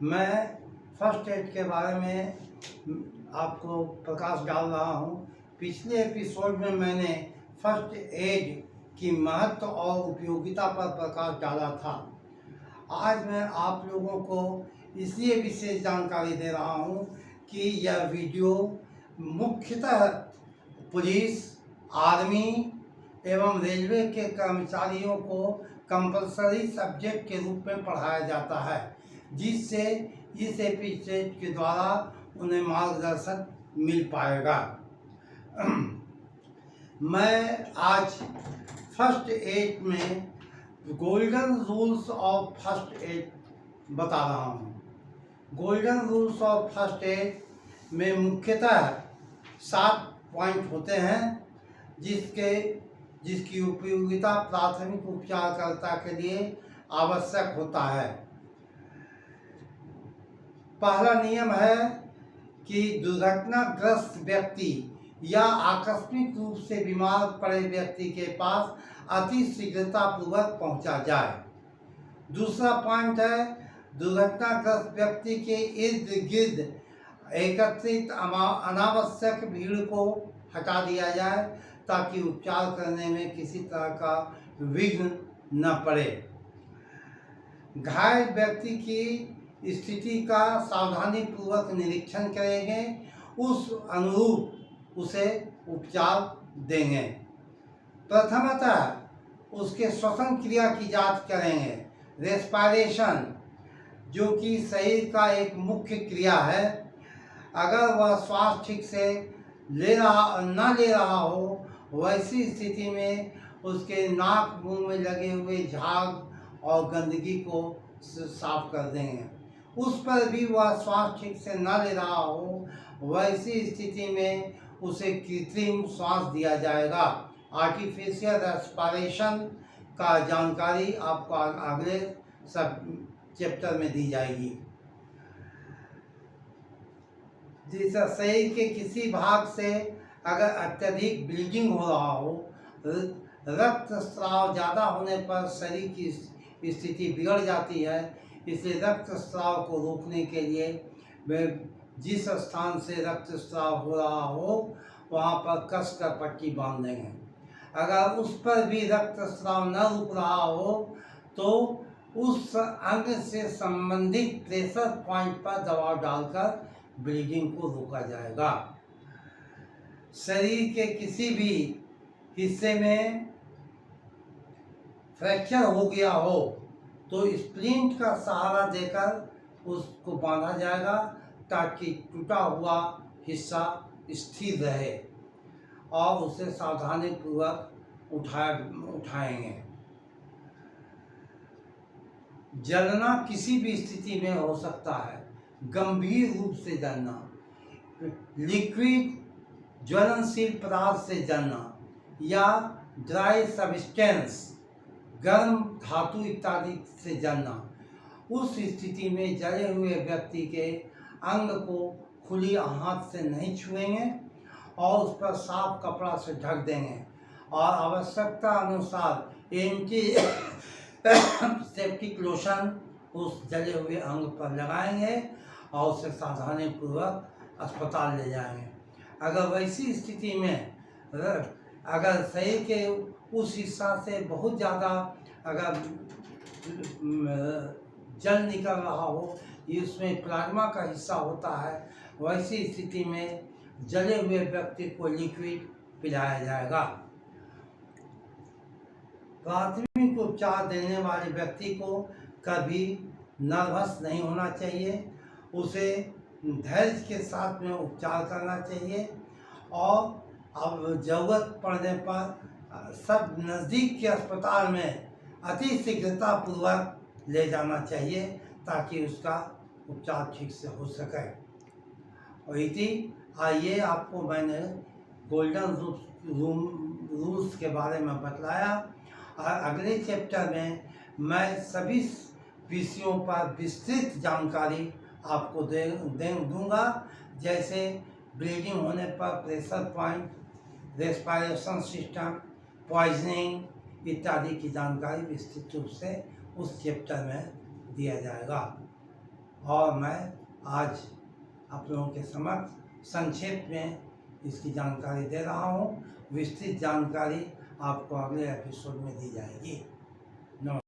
मैं first aid के बारे में आपको प्रकाश डाल रहा हूँ। पिछले एपिसोड में मैंने फर्स्ट एड की महत्व और उपयोगिता पर प्रकाश डाला था। आज मैं आप लोगों को इसलिए विशेष जानकारी दे रहा हूँ कि यह वीडियो मुख्यतः पुलिस, आर्मी एवं रेलवे के कर्मचारियों को कंपलसरी सब्जेक्ट के रूप में पढ़ाया जाता है, जिससे इस एपिसोड के द्वारा उन्हें मार्गदर्शन मिल पाएगा। मैं आज फर्स्ट एड में golden rules of first aid बता रहा हूँ। Golden rules of first aid में मुख्यतः 7 पॉइंट होते हैं, जिसकी उपयोगिता प्राथमिक उपचारकर्ता के लिए आवश्यक होता है। पहला नियम है कि दुर्घटनाग्रस्त व्यक्ति या आकस्मिक रूप से बीमार पड़े व्यक्ति के पास अति शीघ्रतापूर्वक पहुंचा जाए। दूसरा पॉइंट है दुर्घटनाग्रस्त व्यक्ति के इर्द गिर्द एकत्रित अनावश्यक भीड़ को हटा दिया जाए ताकि उपचार करने में किसी तरह का विघ्न न पड़े। घायल व्यक्ति की स्थिति का सावधानीपूर्वक निरीक्षण करेंगे, उस अनुरूप उसे उपचार देंगे। प्रथमतः उसके श्वसन क्रिया की जांच करेंगे। रेस्पिरेशन, जो कि शरीर का एक मुख्य क्रिया है, अगर वह श्वास ठीक से न ले रहा हो, वैसी स्थिति में उसके नाक मुंह में लगे हुए झाग और गंदगी को साफ कर देंगे। उस पर भी वह श्वास ठीक से न ले रहा हो, वैसी स्थिति में उसे कृत्रिम श्वास दिया जाएगा। आर्टिफिशियल रेस्पिरेशन का जानकारी आपको अगले सब चैप्टर में दी जाएगी। जैसा शरीर के किसी भाग से अगर अत्यधिक ब्लीडिंग हो रहा हो, रक्तस्राव ज़्यादा होने पर शरीर की स्थिति बिगड़ जाती है। इसलिए रक्तस्राव को रोकने के लिए वे जिस स्थान से रक्तस्राव हो रहा हो वहाँ पर कसकर पट्टी बांध देंगे। अगर उस पर भी रक्तस्राव न रुक रहा हो तो उस अंग से संबंधित प्रेशर पॉइंट पर दबाव डालकर ब्लीडिंग को रोका जाएगा। शरीर के किसी भी हिस्से में फ्रैक्चर हो गया हो तो स्प्लिंट का सहारा देकर उसको बांधा जाएगा ताकि टूटा हुआ हिस्सा स्थिर रहे और उसे सावधानीपूर्वक उठाएंगे। जलना किसी भी स्थिति में हो सकता है। गंभीर रूप से जलना, लिक्विड ज्वलनशील पदार्थ से जलना या ड्राई सब्सटेंस, गर्म धातु इत्यादि से जलना। उस स्थिति में जले हुए व्यक्ति के अंग को खुली हाथ से नहीं छुएंगे और उस पर साफ कपड़ा से ढक देंगे और आवश्यकता अनुसार एंटी सेप्टिक लोशन उस जले हुए अंग पर लगाएंगे और उसे सावधानीपूर्वक अस्पताल ले जाएंगे। अगर वैसी स्थिति में अगर शरीर के उस हिस्सा से बहुत ज़्यादा अगर जल निकल रहा हो, इसमें प्लाज्मा का हिस्सा होता है, वैसी स्थिति में जले हुए व्यक्ति को लिक्विड पिलाया जाएगा। प्राथमिक उपचार देने वाले व्यक्ति को कभी नर्वस नहीं होना चाहिए। उसे धैर्य के साथ में उपचार करना चाहिए और अब ज़रूरत पड़ने पर सब नज़दीक के अस्पताल में अति शीघ्रतापूर्वक ले जाना चाहिए ताकि उसका उपचार ठीक से हो सके। और इति आइए आपको मैंने गोल्डन रूल्स के बारे में बतलाया और अगले चैप्टर में मैं सभी विषयों पर विस्तृत जानकारी आपको दूंगा, जैसे ब्लीडिंग होने पर pressure point, respiration system, poisoning इत्यादि की जानकारी विस्तृत रूप से उस चैप्टर में दिया जाएगा। और मैं आज आप लोगों के समक्ष संक्षेप में इसकी जानकारी दे रहा हूँ। विस्तृत जानकारी आपको अगले एपिसोड में दी जाएगी। नमस्कार।